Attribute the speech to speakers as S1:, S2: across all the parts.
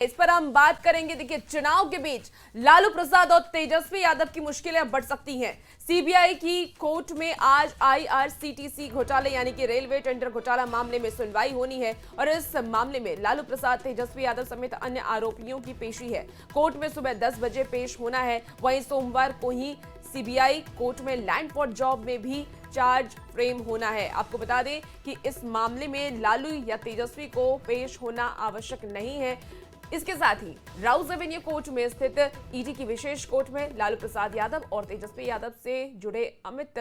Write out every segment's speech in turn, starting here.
S1: इस पर हम बात करेंगे। देखिए, चुनाव के बीच लालू प्रसाद और तेजस्वी यादव की मुश्किलें बढ़ सकती हैं। सीबीआई की कोर्ट में आज आईआरसीटीसी घोटाले यानी कि रेलवे टेंडर घोटाला मामले में सुनवाई होनी है और इस मामले में लालू प्रसाद, तेजस्वी यादव समेत अन्य आरोपियों की पेशी है। कोर्ट में सुबह 10 बजे पेश होना है। वहीं सोमवार को ही सीबीआई कोर्ट में लैंड फॉर जॉब में भी चार्ज फ्रेम होना है। आपको बता दें कि इस मामले में लालू या तेजस्वी को पेश होना आवश्यक नहीं है। इसके साथ ही राउस एवेन्यू कोर्ट में स्थित ईडी की विशेष कोर्ट में लालू प्रसाद यादव और तेजस्वी यादव से जुड़े अमित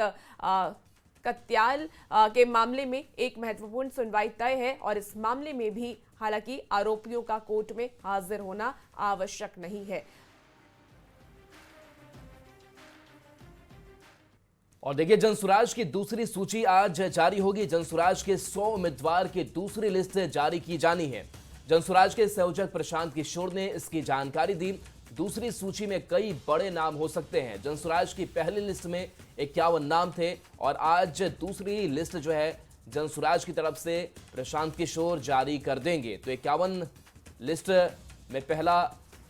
S1: कत्याल के मामले में एक महत्वपूर्ण सुनवाई तय है और इस मामले में भी हालांकि आरोपियों का कोर्ट में हाजिर होना आवश्यक नहीं है।
S2: और देखिए, जनसुराज की दूसरी सूची आज जारी होगी। जनसुराज के 100 उम्मीदवार की दूसरी लिस्ट जारी की जानी है। जनसुराज के संयोजक प्रशांत किशोर ने इसकी जानकारी दी। दूसरी सूची में कई बड़े नाम हो सकते हैं। जनसुराज की पहली लिस्ट में 51 नाम थे और आज दूसरी लिस्ट जो है जनसुराज की तरफ से प्रशांत किशोर जारी कर देंगे। तो 51 लिस्ट में पहला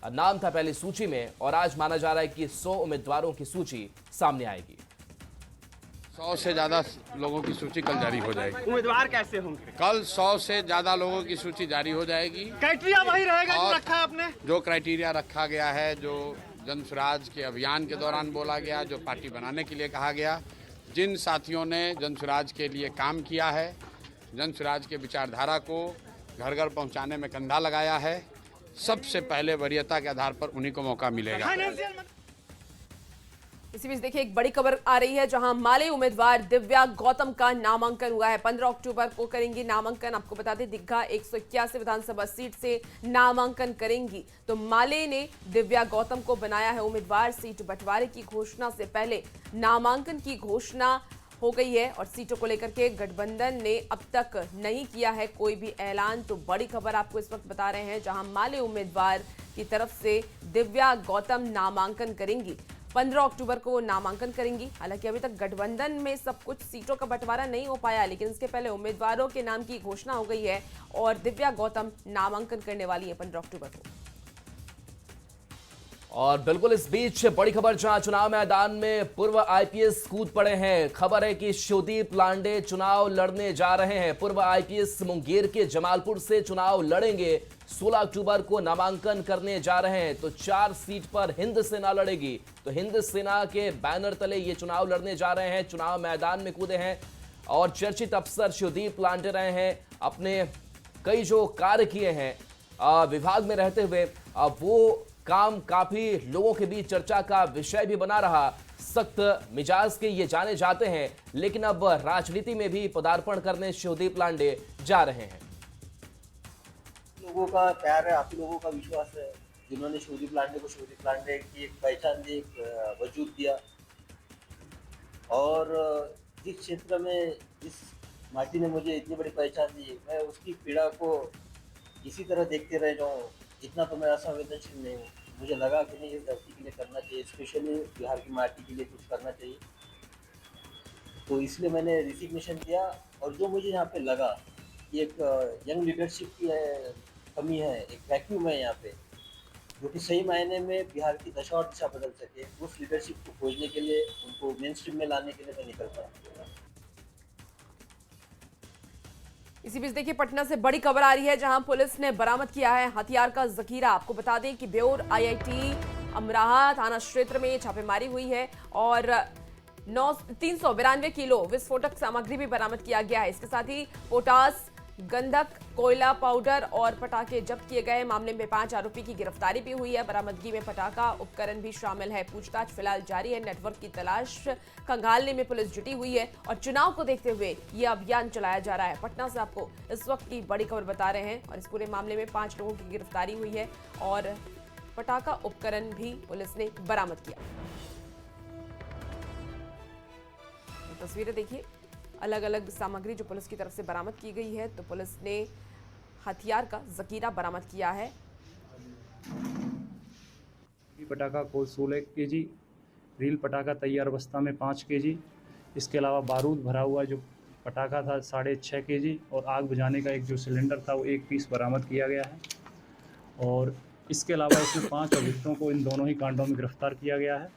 S2: नाम था पहली सूची में और आज माना जा रहा है कि 100 उम्मीदवारों की सूची सामने आएगी।
S3: 100 से ज़्यादा लोगों की सूची कल जारी हो जाएगी।
S4: उम्मीदवार कैसे होंगे?
S3: कल 100 से ज़्यादा लोगों की सूची जारी हो जाएगी।
S4: क्राइटेरिया वही रहेगा जो रखा है आपने?
S3: जो क्राइटेरिया रखा गया है, जो जनसुराज के अभियान के दौरान बोला गया, जो पार्टी बनाने के लिए कहा गया, जिन साथियों ने जनसुराज के लिए काम किया है, जनसुराज के विचारधारा को घर घर पहुँचाने में कंधा लगाया है, सबसे पहले वरीयता के आधार पर उन्हीं को मौका मिलेगा।
S1: इसी बीच देखिए, एक बड़ी खबर आ रही है जहां माले उम्मीदवार दिव्या गौतम का नामांकन हुआ है। 15 अक्टूबर को करेंगी नामांकन। आपको बता दें, दीघा 181 विधानसभा सीट से नामांकन करेंगी। तो माले ने दिव्या गौतम को बनाया है उम्मीदवार। सीट बंटवारे की घोषणा से पहले नामांकन की घोषणा हो गई है और सीटों को लेकर के गठबंधन ने अब तक नहीं किया है कोई भी ऐलान। तो बड़ी खबर आपको इस वक्त बता रहे हैं, जहां माले उम्मीदवार की तरफ से दिव्या गौतम नामांकन करेंगी। 15 अक्टूबर को वो नामांकन करेंगी। हालांकि अभी तक गठबंधन में सब कुछ सीटों का बंटवारा नहीं हो पाया, लेकिन इसके पहले उम्मीदवारों के नाम की घोषणा हो गई है और दिव्या गौतम नामांकन करने वाली है 15 अक्टूबर को।
S2: और बिल्कुल इस बीच बड़ी खबर, जहां चुनाव मैदान में पूर्व आईपीएस कूद पड़े हैं। खबर है कि शिवदीप लांडे चुनाव लड़ने जा रहे हैं। पूर्व आईपीएस मुंगेर के जमालपुर से चुनाव लड़ेंगे। 16 अक्टूबर को नामांकन करने जा रहे हैं। तो 4 सीट पर हिंद सेना लड़ेगी। तो हिंद सेना के बैनर तले ये चुनाव लड़ने जा रहे हैं। चुनाव मैदान में कूदे हैं और चर्चित अफसर शिवदीप लांडे रहे हैं। अपने कई जो कार्य किए हैं विभाग में रहते हुए, वो काम काफी लोगों के बीच चर्चा का विषय भी बना रहा। सख्त मिजाज के ये जाने जाते हैं, लेकिन अब राजनीति में भी पदार्पण करने शिवदीप लांडे जा रहे हैं।
S5: लोगों का प्यार है, आप लोगों का विश्वास है, जिन्होंने शिवदीप लांडे को शिवदीप लांडे की एक पहचान दी, एक वजूद दिया। और जिस क्षेत्र में जिस माटी ने मुझे इतनी बड़ी पहचान दी, मैं उसकी पीड़ा को इसी तरह देखते रह जाऊँ, इतना तो मैं असंवेदनशील नहीं हूँ। मुझे लगा कि नहीं, इस धरती के लिए करना चाहिए, स्पेशली बिहार की माटी के लिए कुछ करना चाहिए। तो इसलिए मैंने रिसिग्नेशन दिया। और जो मुझे यहाँ पे लगा कि एक यंग लीडरशिप की कमी है, एक वैक्यूम है यहाँ पे, जो कि सही मायने में बिहार की दशा और दिशा बदल सके, उस लीडरशिप को खोजने के लिए, उनको मेन स्ट्रीम में लाने के लिए मैं निकल पड़ा।
S1: इसी बीच देखिए, पटना से बड़ी खबर आ रही है जहां पुलिस ने बरामद किया है हथियार का जखीरा। आपको बता दें कि बेउर आईआईटी अमराहा थाना क्षेत्र में छापेमारी हुई है और 392 किलो विस्फोटक सामग्री भी बरामद किया गया है। इसके साथ ही पोटास, गंधक, कोयला पाउडर और पटाखे जब्त किए गए। मामले में 5 आरोपी की गिरफ्तारी भी हुई है। बरामदगी में पटाखा उपकरण भी शामिल है। पूछताछ फिलहाल जारी है। नेटवर्क की तलाश खंगालने में पुलिस जुटी हुई है और चुनाव को देखते हुए यह अभियान चलाया जा रहा है। पटना से आपको इस वक्त की बड़ी खबर बता रहे हैं और इस पूरे मामले में 5 लोगों की गिरफ्तारी हुई है और पटाखा उपकरण भी पुलिस ने बरामद किया। तस्वीरें देखिए, अलग अलग सामग्री जो पुलिस की तरफ से बरामद की गई है। तो पुलिस ने हथियार का जखीरा बरामद किया है।
S6: पटाखा को 16 केजी, रील पटाखा तैयार अवस्था में 5 केजी, इसके अलावा बारूद भरा हुआ जो पटाखा था 6.5 केजी और आग बुझाने का एक जो सिलेंडर था वो 1 पीस बरामद किया गया है। और इसके अलावा इसमें 5 अभियुक्तों को इन दोनों ही कांडों में गिरफ्तार किया गया है।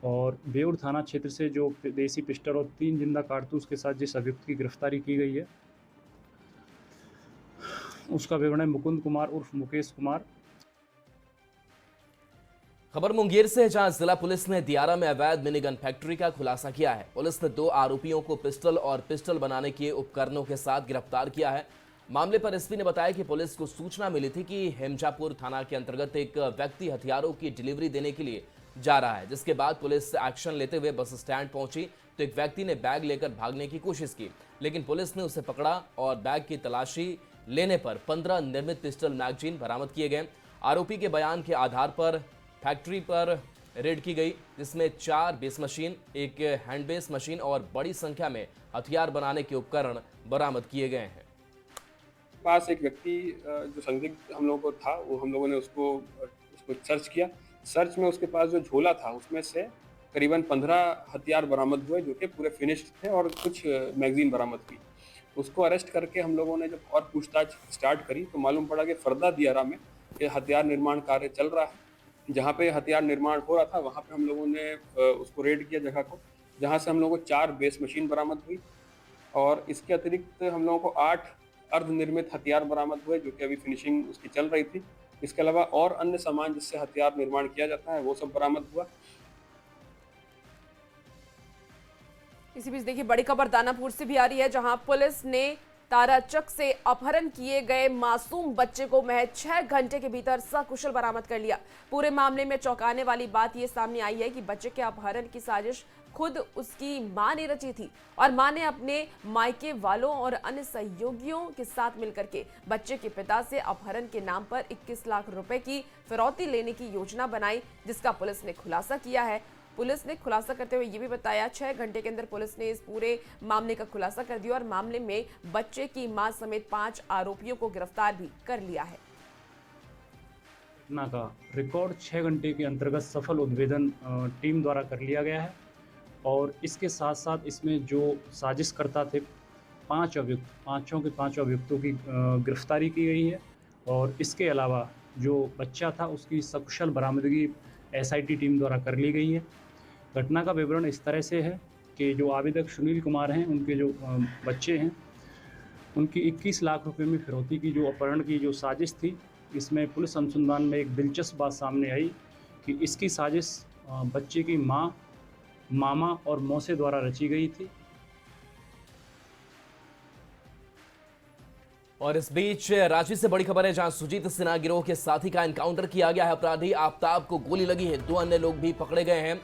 S6: और बेउर थाना क्षेत्र से जो देसी पिस्टल और 3 जिंदा कारतूस के साथ जिस अभियुक्त की गिरफ्तारी की गई है उसका विवरण है मुकुंद कुमार उर्फ मुकेश कुमार।
S2: खबर मुंगेर से है, जहां जिला पुलिस ने दियारा में अवैध मिनीगन फैक्ट्री का खुलासा किया है। पुलिस ने 2 आरोपियों को पिस्टल और पिस्टल बनाने के उपकरणों के साथ गिरफ्तार किया है। मामले पर एसपी ने बताया कि पुलिस को सूचना मिली थी कि हेमजापुर थाना के अंतर्गत एक व्यक्ति हथियारों की डिलीवरी देने के लिए जा रहा है, जिसके बाद पुलिस एक्शन लेते हुए बस स्टैंड पहुंची तो एक व्यक्ति ने बैग लेकर भागने की कोशिश की, लेकिन पुलिस ने उसे पकड़ा और बैग की तलाशी लेने पर 15 निर्मित पिस्टल मैगजीन बरामद किए गए। आरोपी के बयान के आधार पर फैक्ट्री पर रेड की गई, जिसमें 4 बेस मशीन, एक हैंड बेस मशीन और बड़ी संख्या में हथियार बनाने के उपकरण बरामद किए गए हैं।
S7: पास एक व्यक्ति जो संदिग्ध हम लोगों को था, वो हम लोगों ने उसको सर्च किया। सर्च में उसके पास जो झोला था उसमें से करीबन 15 हथियार बरामद हुए जो कि पूरे फिनिश्ड थे और कुछ मैगजीन बरामद हुई। उसको अरेस्ट करके हम लोगों ने जब और पूछताछ स्टार्ट करी तो मालूम पड़ा कि फरदा दियारा में ये हथियार निर्माण कार्य चल रहा है। जहाँ पे हथियार निर्माण हो रहा था वहाँ पे हम लोगों ने उसको रेड किया जगह को, जहाँ से हम लोगों को 4 बेस मशीन बरामद हुई और इसके अतिरिक्त हम लोगों को 8 अर्धनिर्मित हथियार बरामद हुए जो कि अभी फिनिशिंग उसकी चल रही थी। इसके अलावा और अन्य सामान जिससे हथियार निर्माण किया जाता है वो सब बरामद हुआ।
S1: इसी बीच देखिए बड़ी खबर दानापुर से भी आ रही है, जहां पुलिस ने ताराचक से अपहरण किए गए मासूम बच्चे को महज 6 घंटे के भीतर सकुशल बरामद कर लिया। पूरे मामले में चौंकाने वाली बात यह सामने आई है कि बच्चे के अपहरण की साजिश खुद उसकी मां ने रची थी और मां ने अपने मायके वालों और अन्य सहयोगियों के साथ मिलकर के बच्चे के पिता से अपहरण के नाम पर 21 लाख रुपए की फिरौती लेने की योजना बनाई, जिसका पुलिस ने खुलासा किया है। पुलिस ने खुलासा करते हुए ये भी बताया 6 घंटे के अंदर पुलिस ने इस पूरे मामले का खुलासा कर दिया और मामले में बच्चे की मां समेत 5 आरोपियों को गिरफ्तार भी कर लिया है।
S6: घटना का रिकॉर्ड 6 घंटे के अंतर्गत सफल उद्भेदन टीम द्वारा कर लिया गया है और इसके साथ साथ इसमें जो साजिशकर्ता थे 5 अभियुक्त, पांचों अभियुक्तों की गिरफ्तारी की गई है और इसके अलावा जो बच्चा था उसकी सकुशल बरामदगी एसआईटी टीम द्वारा कर ली गई है। घटना का विवरण इस तरह से है कि जो आवेदक सुनील कुमार हैं, उनके जो बच्चे हैं, उनकी 21 लाख रुपए में फिरौती की जो अपहरण की जो साजिश थी, इसमें पुलिस अनुसंधान में एक दिलचस्प बात सामने आई कि इसकी साजिश बच्चे की मां, मामा और मौसे द्वारा रची गई थी।
S2: और इस बीच रांची से बड़ी खबर है, जहां सुजीत सिन्हा गिरोह के साथी का एनकाउंटर किया गया है। अपराधी आफ्ताब को गोली लगी है, 2 अन्य लोग भी पकड़े गए हैं।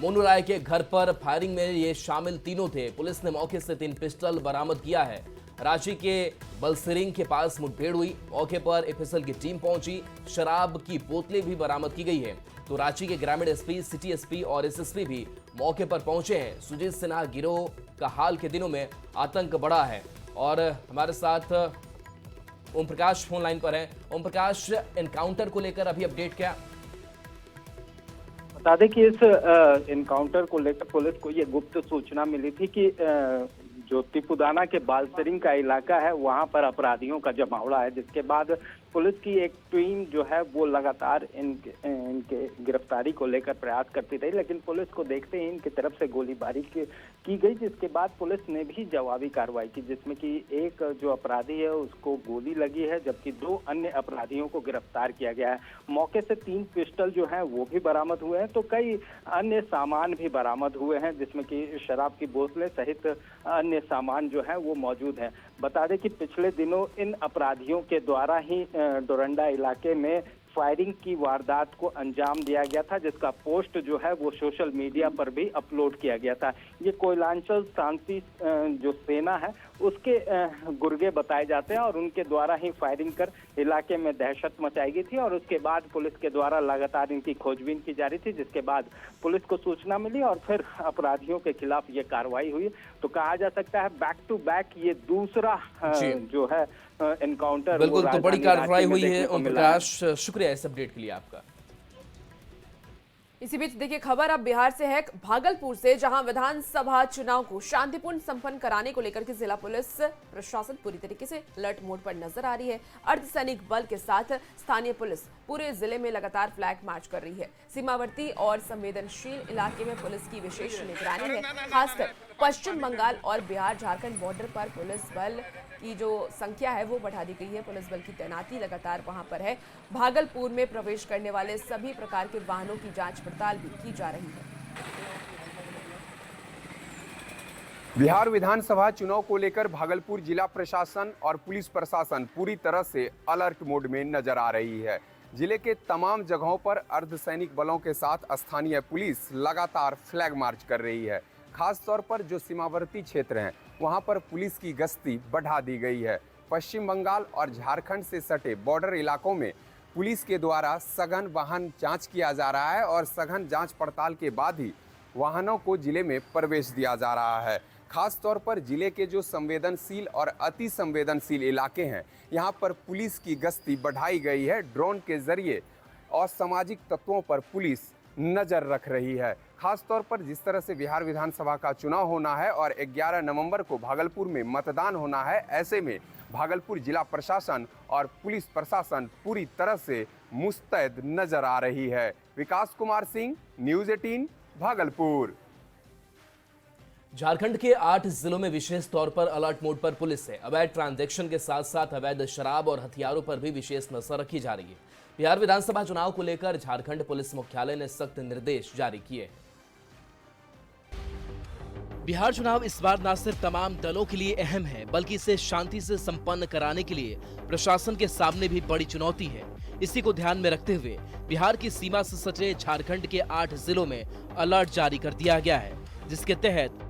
S2: मोनू राय के घर पर फायरिंग में ये शामिल तीनों थे। पुलिस ने मौके से 3 पिस्टल बरामद किया है। रांची के बलसिरिंग के पास मुठभेड़ हुई, मौके पर एफएसएल की टीम पहुंची, शराब की बोतलें भी बरामद की गई है। तो रांची के ग्रामीण एसपी, सिटी एसपी और एसएसपी भी मौके पर पहुंचे हैं। सुजीत सिन्हा गिरोह का हाल के दिनों में आतंक बढ़ा है। और हमारे साथ ओम प्रकाश फोन लाइन पर है। ओम प्रकाश, एनकाउंटर को लेकर अभी अपडेट क्या?
S8: बता दें कि इस एनकाउंटर को लेकर पुलिस को ये गुप्त सूचना मिली थी कि जो तिपुदाना के बालसरिंग का इलाका है वहां पर अपराधियों का जमावड़ा है, जिसके बाद पुलिस की एक टीम जो है वो लगातार इनके गिरफ्तारी को लेकर प्रयास करती रही, लेकिन पुलिस को देखते ही इनकी तरफ से गोलीबारी की गई, जिसके बाद पुलिस ने भी जवाबी कार्रवाई की, जिसमें कि एक जो अपराधी है उसको गोली लगी है, जबकि 2 अन्य अपराधियों को गिरफ्तार किया गया है। मौके से 3 पिस्टल जो है वो भी बरामद हुए हैं, तो कई अन्य सामान भी बरामद हुए हैं, जिसमें कि शराब की बोतलें सहित अन्य सामान जो है वो मौजूद है। बता दें कि पिछले दिनों इन अपराधियों के द्वारा ही डोरंडा इलाके में फायरिंग की वारदात को अंजाम दिया गया था, जिसका पोस्ट जो है वो सोशल मीडिया पर भी अपलोड किया गया था। ये कोयलांचल शांति जो सेना है उसके गुर्गे बताए जाते हैं और उनके द्वारा ही फायरिंग कर इलाके में दहशत मचाई गई थी और उसके बाद पुलिस के द्वारा लगातार इनकी खोजबीन की जा रही थी, जिसके बाद पुलिस को सूचना मिली और फिर अपराधियों के खिलाफ ये कार्रवाई हुई। तो कहा जा सकता है बैक टू बैक ये दूसरा जो है एनकाउंटर
S2: बिल्कुल, तो बड़ी कार्रवाई हुई है। ओम प्रकाश, शुक्रिया इस अपडेट के लिए आपका।
S1: इसी बीच देखिए खबर अब बिहार से है, भागलपुर से, जहां विधानसभा चुनाव को शांतिपूर्ण संपन्न कराने को लेकर के जिला पुलिस प्रशासन पूरी तरीके से अलर्ट मोड पर नजर आ रही है। अर्धसैनिक बल के साथ स्थानीय पुलिस पूरे जिले में लगातार फ्लैग मार्च कर रही है। सीमावर्ती और संवेदनशील इलाके में पुलिस की विशेष निगरानी है। खासकर पश्चिम बंगाल और बिहार झारखंड बॉर्डर पर पुलिस बल की जो संख्या है वो बढ़ा दी गई है। पुलिस बल की तैनाती लगातार वहां पर है। भागलपुर में प्रवेश करने वाले सभी प्रकार के वाहनों की जांच पड़ताल भी की जा रही है।
S9: बिहार विधानसभा चुनाव को लेकर भागलपुर जिला प्रशासन और पुलिस प्रशासन पूरी तरह से अलर्ट मोड में नजर आ रही है। जिले के तमाम जगहों पर अर्धसैनिक बलों के साथ स्थानीय पुलिस लगातार फ्लैग मार्च कर रही है। खास तौर पर जो सीमावर्ती क्षेत्र हैं वहां पर पुलिस की गश्ती बढ़ा दी गई है। पश्चिम बंगाल और झारखंड से सटे बॉर्डर इलाकों में पुलिस के द्वारा सघन वाहन जांच किया जा रहा है और सघन जांच पड़ताल के बाद ही वाहनों को जिले में प्रवेश दिया जा रहा है। खास तौर पर जिले के जो संवेदनशील और अति संवेदनशील इलाके हैं यहाँ पर पुलिस की गश्ती बढ़ाई गई है। ड्रोन के जरिए असामाजिक तत्वों पर पुलिस नज़र रख रही है। खास तौर पर जिस तरह से बिहार विधानसभा का चुनाव होना है और 11 नवंबर को भागलपुर में मतदान होना है, ऐसे में भागलपुर जिला प्रशासन और पुलिस प्रशासन पूरी तरह से मुस्तैद नजर आ रही है। विकास कुमार सिंह, न्यूज़ 18, भागलपुर।
S2: झारखंड के 8 जिलों में विशेष तौर पर अलर्ट मोड पर पुलिस है। अवैध ट्रांजैक्शन के साथ साथ अवैध शराब और हथियारों पर भी विशेष नजर रखी जा रही है। बिहार विधानसभा चुनाव को लेकर झारखंड पुलिस मुख्यालय ने सख्त निर्देश जारी किए। बिहार चुनाव इस बार न सिर्फ तमाम दलों के लिए अहम है, बल्कि इसे शांति से संपन्न कराने के लिए प्रशासन के सामने भी बड़ी चुनौती है। इसी को ध्यान में रखते हुए बिहार की सीमा से सटे झारखंड के 8 जिलों में अलर्ट जारी कर दिया गया है, जिसके तहत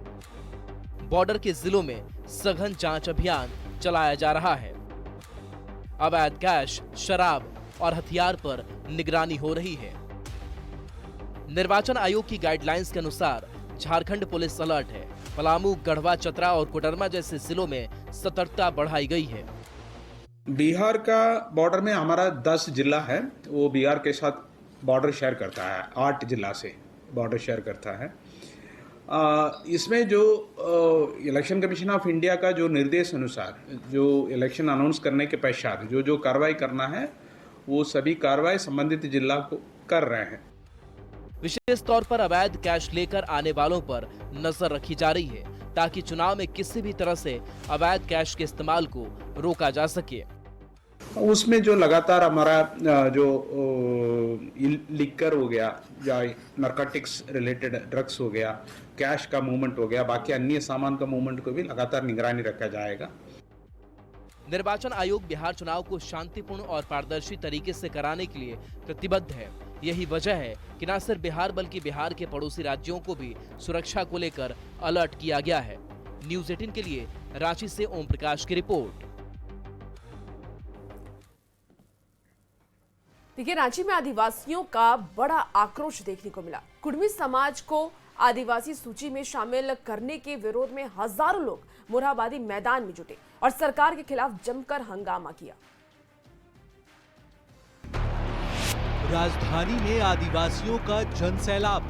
S2: बॉर्डर के जिलों में सघन जांच अभियान चलाया जा रहा है। अवैध कैश, शराब और हथियार पर निगरानी हो रही है। निर्वाचन आयोग की गाइडलाइंस के अनुसार झारखंड पुलिस अलर्ट है। पलामू, गढ़वा, चतरा और कोडरमा जैसे जिलों में सतर्कता बढ़ाई गई है।
S10: बिहार का बॉर्डर में हमारा 10 जिला है, वो बिहार के साथ बॉर्डर शेयर करता है। 8 जिला से बॉर्डर शेयर करता है। इसमें जो इलेक्शन कमीशन ऑफ इंडिया का जो निर्देश अनुसार जो इलेक्शन अनाउंस करने के पश्चात जो कार्रवाई करना है वो सभी कार्रवाई संबंधित जिला को कर रहे हैं।
S2: विशेष तौर पर अवैध कैश लेकर आने वालों पर नजर रखी जा रही है, ताकि चुनाव में किसी भी तरह से अवैध कैश के इस्तेमाल को रोका जा सके।
S10: उसमें जो लगातार हमारा जो लिकर हो गया या नारकोटिक्स रिलेटेड ड्रग्स हो गया, कैश का मूवमेंट हो गया, बाकी अन्य सामान का मूवमेंट को भी लगातार निगरानी रखा जाएगा।
S2: निर्वाचन आयोग बिहार चुनाव को शांतिपूर्ण और पारदर्शी तरीके से कराने के लिए प्रतिबद्ध है। यही वजह है कि न सिर्फ बिहार बल्कि बिहार के पड़ोसी राज्यों को भी सुरक्षा को लेकर अलर्ट किया गया है। न्यूज़ 18 के लिए रांची से ओम प्रकाश की रिपोर्ट।
S1: देखिए, रांची में आदिवासियों का बड़ा आक्रोश देखने को मिला। कुर्मी समाज को आदिवासी सूची में शामिल करने के विरोध में हजारों लोग मोरहाबादी मैदान में जुटे और सरकार के खिलाफ जमकर हंगामा किया।
S11: राजधानी में आदिवासियों का जनसैलाब,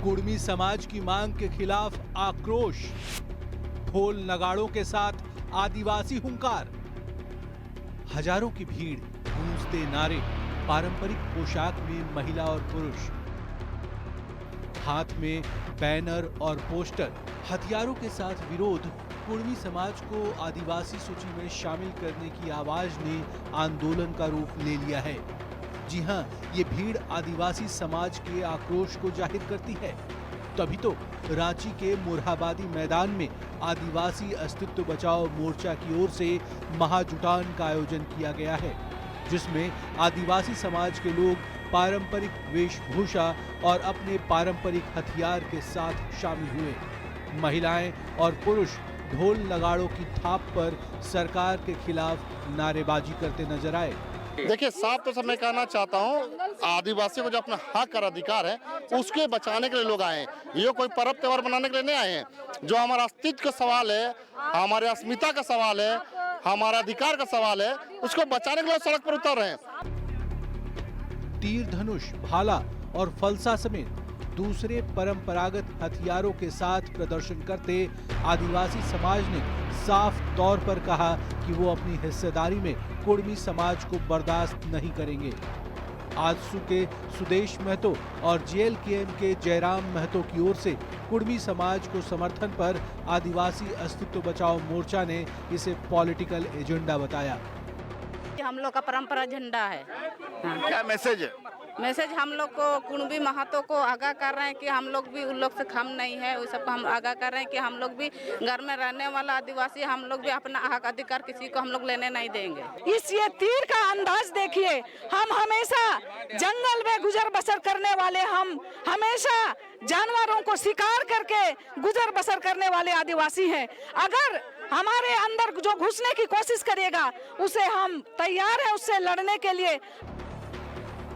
S11: कुर्मी समाज की मांग के खिलाफ आक्रोश, ढोल नगाड़ों के साथ आदिवासी हुंकार, हजारों की भीड़, गूंजते नारे, पारंपरिक पोशाक में महिला और पुरुष, हाथ में बैनर और पोस्टर, हथियारों के साथ विरोध। कुर्मी समाज को आदिवासी सूची में शामिल करने की आवाज ने आंदोलन का रूप ले लिया है। जी हां, ये भीड़ आदिवासी समाज के आक्रोश को जाहिर करती है। तभी तो रांची के मोरहाबादी मैदान में आदिवासी अस्तित्व बचाओ मोर्चा की ओर से महाजुटान का आयोजन किया गया है, जिसमें आदिवासी समाज के लोग पारंपरिक वेशभूषा और अपने पारंपरिक हथियार के साथ शामिल हुए। महिलाएं और पुरुष ढोल नगाड़ों की थाप पर सरकार के खिलाफ नारेबाजी करते नजर आए।
S12: देखिए, साफ तो मैं कहना चाहता हूँ, आदिवासियों को जो अपना हक और अधिकार है उसके बचाने के लिए लोग आए हैं। ये कोई पर्व त्योहार मनाने के लिए नहीं आए हैं। जो हमारा अस्तित्व का सवाल है, हमारे अस्मिता का सवाल है, हमारा अधिकार का सवाल है, उसको बचाने के लिए सड़क पर उतर रहे हैं।
S11: तीर धनुष, भाला और फलसा समेत दूसरे परंपरागत हथियारों के साथ प्रदर्शन करते आदिवासी समाज ने साफ तौर पर कहा कि वो अपनी हिस्सेदारी में कुर्मी समाज को बर्दाश्त नहीं करेंगे। आजसू के सुदेश महतो और JLKM के जयराम महतो की ओर से कुर्मी समाज को समर्थन पर आदिवासी अस्तित्व बचाओ मोर्चा ने इसे पॉलिटिकल एजेंडा बताया।
S13: हम लोग का परंपरा झंडा है।
S12: क्या मैसेज है?
S13: मैसेज हम लोग को कुणबी महतो को आगाह कर रहे हैं कि हम लोग भी उन लोग से कम नहीं है। उस सबको हम आगाह कर रहे हैं कि हम लोग भी घर में रहने वाला आदिवासी, हम लोग भी अपना हक अधिकार किसी को हम लोग लेने नहीं देंगे।
S14: इस ये तीर का अंदाज देखिए, हम हमेशा जंगल में गुजर बसर करने वाले, हम हमेशा जानवरों को शिकार करके गुजर बसर करने वाले आदिवासी हैं। अगर हमारे अंदर जो घुसने की कोशिश करेगा उसे हम तैयार है उससे लड़ने के लिए।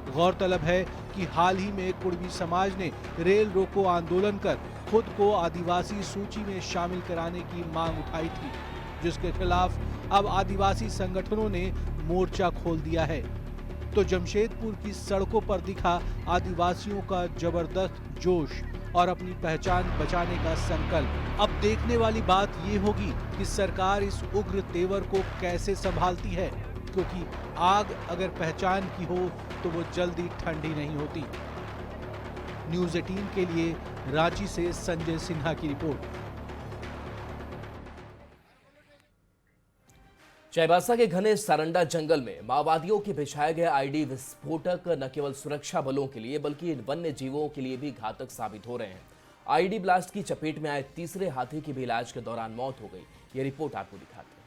S11: गौरतलब है कि हाल ही में कुर्मी समाज ने रेल रोको आंदोलन कर खुद को आदिवासी सूची में शामिल कराने की मांग उठाई थी, जिसके खिलाफ अब आदिवासी संगठनों ने मोर्चा खोल दिया है। तो जमशेदपुर की सड़कों पर दिखा आदिवासियों का जबरदस्त जोश और अपनी पहचान बचाने का संकल्प। अब देखने वाली बात ये होगी कि सरकार इस उग्र तेवर को कैसे संभालती है, क्योंकि आग अगर पहचान की हो तो वो जल्दी ठंडी नहीं होती। न्यूज़ 18 के लिए रांची से संजय सिन्हा की रिपोर्ट।
S2: चाईबासा के घने सारंडा जंगल में माओवादियों के बिछाए गए आईडी विस्फोटक न केवल सुरक्षा बलों के लिए बल्कि वन्य जीवों के लिए भी घातक साबित हो रहे हैं। आईडी ब्लास्ट की चपेट में आए तीसरे हाथी की भी इलाज के दौरान मौत हो गई। यह रिपोर्ट आपको दिखाते हैं।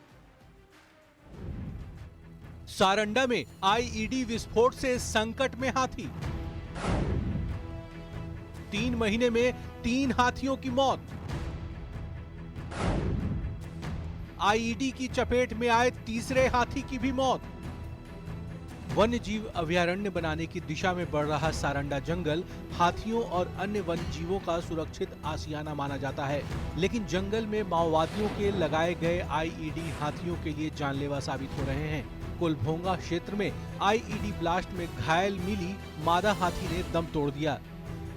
S11: सारंडा में आईईडी विस्फोट से संकट में हाथी। 3 महीने में 3 हाथियों की मौत। आईईडी की चपेट में आए तीसरे हाथी की भी मौत। वन्य जीव अभयारण्य बनाने की दिशा में बढ़ रहा सारंडा जंगल हाथियों और अन्य वन्य जीवों का सुरक्षित आशियाना माना जाता है, लेकिन जंगल में माओवादियों के लगाए गए आईईडी हाथियों के लिए जानलेवा साबित हो रहे हैं। कोलभोंगा क्षेत्र में आईईडी ब्लास्ट में घायल मिली मादा हाथी ने दम तोड़ दिया।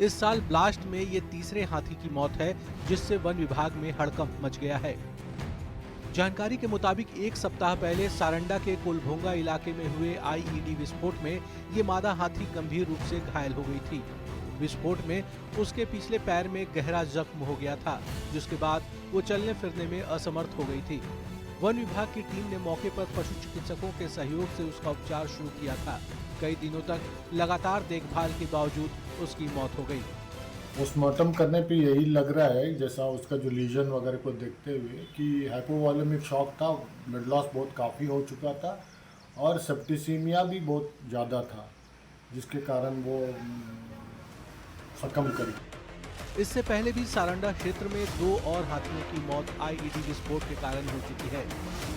S11: इस साल ब्लास्ट में ये तीसरे हाथी की मौत है, जिससे वन विभाग में हड़कंप मच गया है। जानकारी के मुताबिक 1 सप्ताह पहले सारंडा के कोलभोंगा इलाके में हुए आईईडी विस्फोट में ये मादा हाथी गंभीर रूप से घायल हो गई थी। विस्फोट में उसके पिछले पैर में गहरा जख्म हो गया था, जिसके बाद वो चलने फिरने में असमर्थ हो गई थी। वन विभाग की टीम ने मौके पर पशु चिकित्सकों के सहयोग से उसका उपचार शुरू किया था। कई दिनों तक लगातार देखभाल के बावजूद उसकी मौत हो गई।
S15: पोस्टमार्टम करने पे यही लग रहा है, जैसा उसका जो लीजन वगैरह को देखते हुए, कि हाइपोवॉलेमिक शॉक था, ब्लड लॉस बहुत काफ़ी हो चुका था और सेप्टिसीमिया भी बहुत ज़्यादा था, जिसके कारण वो सकम करी।
S11: इससे पहले भी सारंडा क्षेत्र में 2 और हाथियों की मौत आईईडी विस्फोट के कारण हो चुकी है।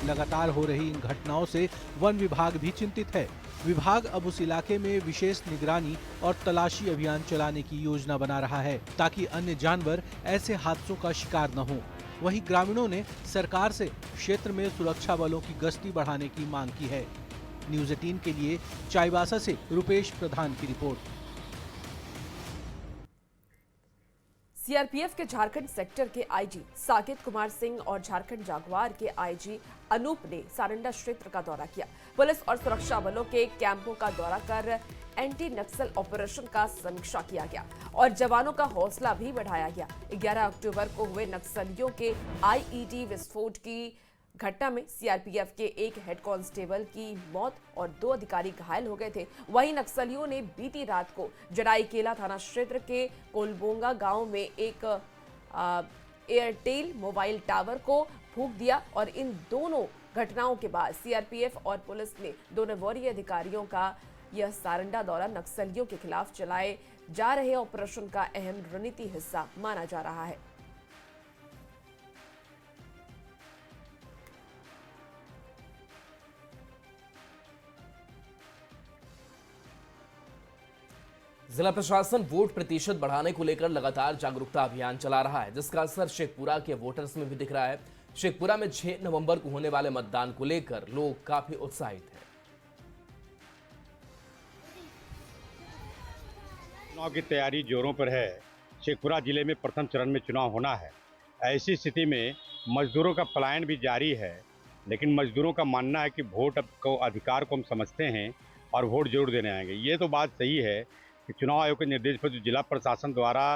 S11: लगातार हो रही इन घटनाओं से वन विभाग भी चिंतित है। विभाग अब उस इलाके में विशेष निगरानी और तलाशी अभियान चलाने की योजना बना रहा है, ताकि अन्य जानवर ऐसे हादसों का शिकार न हो। वहीं ग्रामीणों ने सरकार से क्षेत्र में सुरक्षा बलों की गश्ती बढ़ाने की मांग की है। न्यूज़ 18 के लिए चाईबासा से रुपेश प्रधान की रिपोर्ट।
S1: सीआरपीएफ के झारखंड सेक्टर के आईजी साकेत कुमार सिंह और झारखंड जागवार के आईजी अनूप ने सारंडा क्षेत्र का दौरा किया। पुलिस और सुरक्षा बलों के कैंपों का दौरा कर एंटी नक्सल ऑपरेशन का समीक्षा किया गया और जवानों का हौसला भी बढ़ाया गया। 11 अक्टूबर को हुए नक्सलियों के आईईडी विस्फोट की घटना में सीआरपीएफ के एक हेड कांस्टेबल की मौत और 2 अधिकारी घायल हो गए थे। वहीं नक्सलियों ने बीती रात को जड़ाईकेला थाना क्षेत्र के कोलबोंगा गांव में एक एयरटेल मोबाइल टावर को फूंक दिया और इन दोनों घटनाओं के बाद सीआरपीएफ और पुलिस ने दोनों वरीय अधिकारियों का यह सारंडा दौरा नक्सलियों के खिलाफ चलाए जा रहे ऑपरेशन का अहम रणनीति हिस्सा माना जा रहा है।
S2: जिला प्रशासन वोट प्रतिशत बढ़ाने को लेकर लगातार जागरूकता अभियान चला रहा है, जिसका असर शेखपुरा के वोटर्स में भी दिख रहा है। शेखपुरा में 6 नवंबर को होने वाले मतदान को लेकर लोग काफी उत्साहित हैं।
S16: चुनाव की तैयारी जोरों पर है। शेखपुरा जिले में प्रथम चरण में चुनाव होना है। ऐसी स्थिति में मजदूरों का पलायन भी जारी है, लेकिन मजदूरों का मानना है कि वोट को अधिकार को हम समझते हैं और वोट जरूर देने आएंगे। ये तो बात सही है कि चुनाव आयोग के निर्देश पर जो जिला प्रशासन द्वारा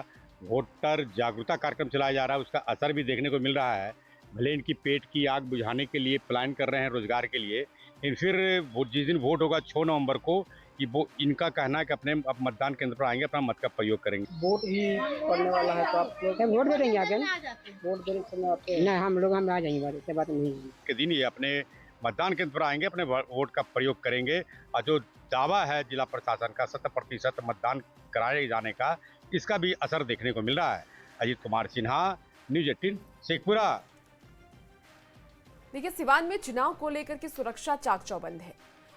S16: वोटर जागरूकता कार्यक्रम चलाया जा रहा है, उसका असर भी देखने को मिल रहा है। भले इनकी पेट की आग बुझाने के लिए प्लान कर रहे हैं रोजगार के लिए, लेकिन फिर जिस दिन वोट होगा 6 नवंबर को, कि वो इनका कहना है कि अपने अब मतदान केंद्र पर आएंगे, अपना मत का प्रयोग करेंगे।
S17: वोट ही पड़ने वाला है तो आप वोट दे देंगे आगे? वोट देने के समय आपके नहीं, हम आ जाएंगे, इससे बात नहीं
S16: के दिन ये अपने मतदान केंद्र पर आएंगे, अपने वोट का प्रयोग करेंगे और जो दावा है जिला प्रशासन का 100% मतदान कराए जाने का, इसका भी असर देखने को मिल रहा है। अजीत कुमार सिन्हा, न्यूज़ 18 शेखपुरा।
S1: देखिए, सिवान में चुनाव को लेकर के सुरक्षा चाक चौबंद है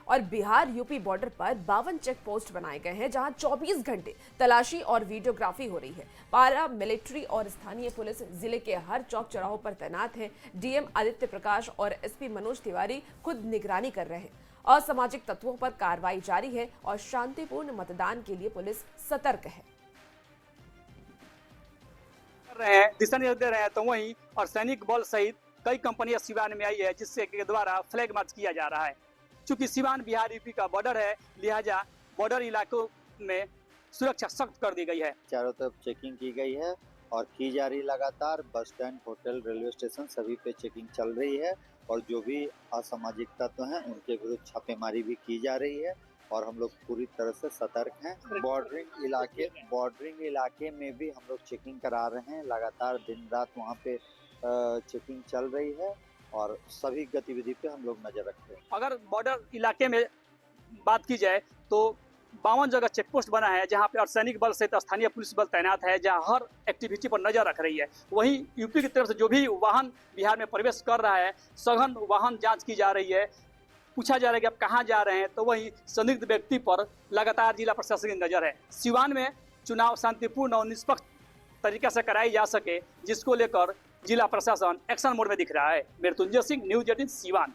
S1: और बिहार यूपी बॉर्डर पर 52 चेक पोस्ट बनाए गए हैं, जहां 24 घंटे तलाशी और वीडियोग्राफी हो रही है। पारा मिलिट्री और स्थानीय पुलिस जिले के हर चौक चौराहों पर तैनात है। डीएम आदित्य प्रकाश और एसपी मनोज तिवारी खुद निगरानी कर रहे हैं। असामाजिक तत्वों पर कार्रवाई जारी है और शांतिपूर्ण मतदान के लिए पुलिस सतर्क है।
S18: दिशा निर्देश दे रहे हैं, तो वहीं और सैनिक बल सहित कई कंपनियां सिवान में आई है, जिससे के द्वारा फ्लैग मार्च किया जा रहा है। चूंकि सिवान बिहार यूपी का बॉर्डर है, लिहाजा बॉर्डर इलाकों में सुरक्षा सख्त कर दी गई है।
S19: चारों तरफ चेकिंग की गई है और की जा रही लगातार। Bus stand, hotel, railway station सभी पे चेकिंग चल रही है और जो भी असामाजिक तत्व हैं उनके विरुद्ध छापेमारी भी की जा रही है और हम लोग पूरी तरह से सतर्क हैं। बॉर्डरिंग इलाके में भी हम लोग चेकिंग करा रहे हैं। लगातार दिन रात वहाँ पे चेकिंग चल रही है और सभी गतिविधि पे हम लोग नजर रखते हैं।
S18: अगर बॉर्डर इलाके में बात की जाए तो 52 जगह चेक पोस्ट बना है, जहां पे अर्धसैनिक बल सहित स्थानीय पुलिस बल तैनात है, जहां हर एक्टिविटी पर नजर रख रही है। वहीं यूपी की तरफ से जो भी वाहन बिहार में प्रवेश कर रहा है, सघन वाहन जांच की जा रही है। पूछा जा रहा है कि आप कहां जा रहे हैं, तो वहीं संदिग्ध व्यक्ति पर लगातार जिला प्रशासन की नजर है। सिवान में चुनाव शांतिपूर्ण और निष्पक्ष तरीके से कराई जा सके, जिसको लेकर जिला प्रशासन एक्शन मोड में दिख रहा है। मृत्युंजय सिंह, न्यूज़ 18 सिवान।